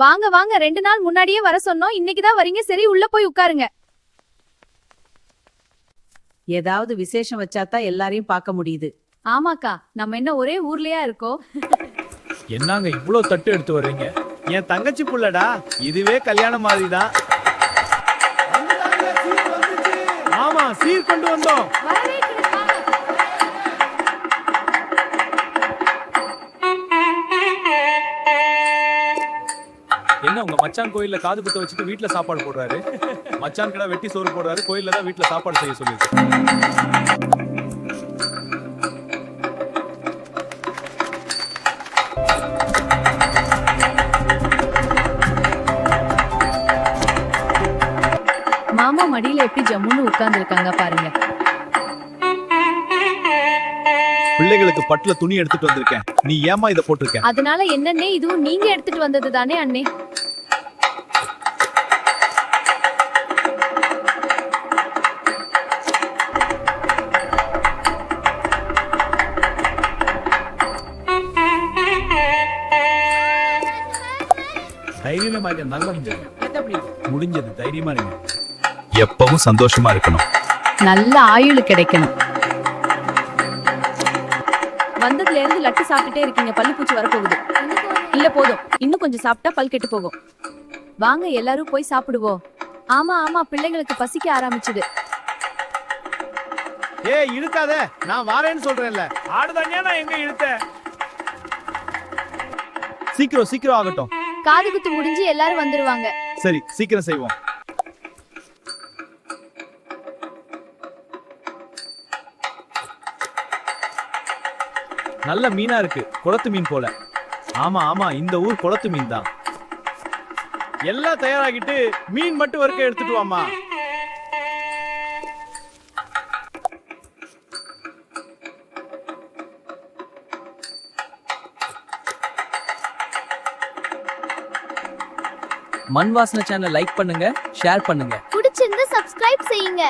வாங்க வாங்க, 2 நாள் முன்னாடியே வர சொன்னோம். இன்னைக்குதான் வரீங்க. சரி, உள்ள போய் உட்காருங்க. ஏதாவது விசேஷம் வச்சாதான் எல்லாரையும் பார்க்க முடியுது. ஆமாக்கா, நம்ம என்ன ஒரே ஊர்லயா இருக்கோம்? என்னங்க இவ்ளோ தட்டு எடுத்து வர்றீங்க? என் தங்கச்சி புள்ளடா, இதுவே கல்யாணம் மாதிரிதான். ஆமா, சீர் கொண்டு வந்தோம். என்ன உங்க மச்சான் கோயில்ல காது குத்த வச்சுட்டு வீட்ல சாப்பாடு போடுறாரு? மச்சான் கடை வெட்டி சோறு போடுறாரு, கோயில்ல தான் வீட்ல சாப்பாடு செய்ய சொல்லிருக்கு. மாமா மடியில எப்படி ஜம்முன்னு உட்கார்ந்து இருக்காங்க பாருங்க. பிள்ளைகளுக்கு பட்டுல துணி எடுத்துட்டு வந்திருக்கேன். நீ ஏமா இத போட்டிருக்க? அதனால என்னன்னே, இதுவும் நீங்க எடுத்துட்டு வந்தது தானே அண்ணே? தைரியமா இருங்க, நல்லா முடிஞ்சது. தைரியமா இருங்க. எப்பவும் சந்தோஷமா இருக்கணும். நல்ல ஆயுள் கிடைக்கணும். வந்ததுல இருந்து லட்டு சாப்பிட்டுட்டே இருக்கீங்க. பல்லு பூச்சி வரப்போகுது. இல்ல போதும், இன்னும் கொஞ்சம் சாப்பிட்டா பல் கெட்டு போகும். வாங்க எல்லாரும் போய் சாப்பிடுவோம். ஆமா ஆமா, பிள்ளைங்களுக்கு பசிக்க ஆரம்பிச்சுது. ஏய் இழுக்காத, நான் வாரேன்னு சொல்றேன்ல. ஆடுதானியா நான் எங்க இழுத்தேன்? சீக்கிரம் சீக்கிரம் ஆகட்டும். காது குத்து முடிஞ்சு எல்லாரும் வந்துருவாங்க. சரி, சீக்கிரம் செய்வோம். நல்ல மீனா இருக்கு, குளத்து மீன் போல. ஆமா ஆமா, இந்த ஊர் குளத்து மீன் தான். எல்லாம் தயாராகிட்டு மீன் மட்டும் வறுக்க எடுத்துட்டு வாமா. மண் வாசனை சேனலை லைக் பண்ணுங்க, ஷேர் பண்ணுங்க. பிடிச்சிருந்தா சப்ஸ்கிரைப் செய்யுங்க.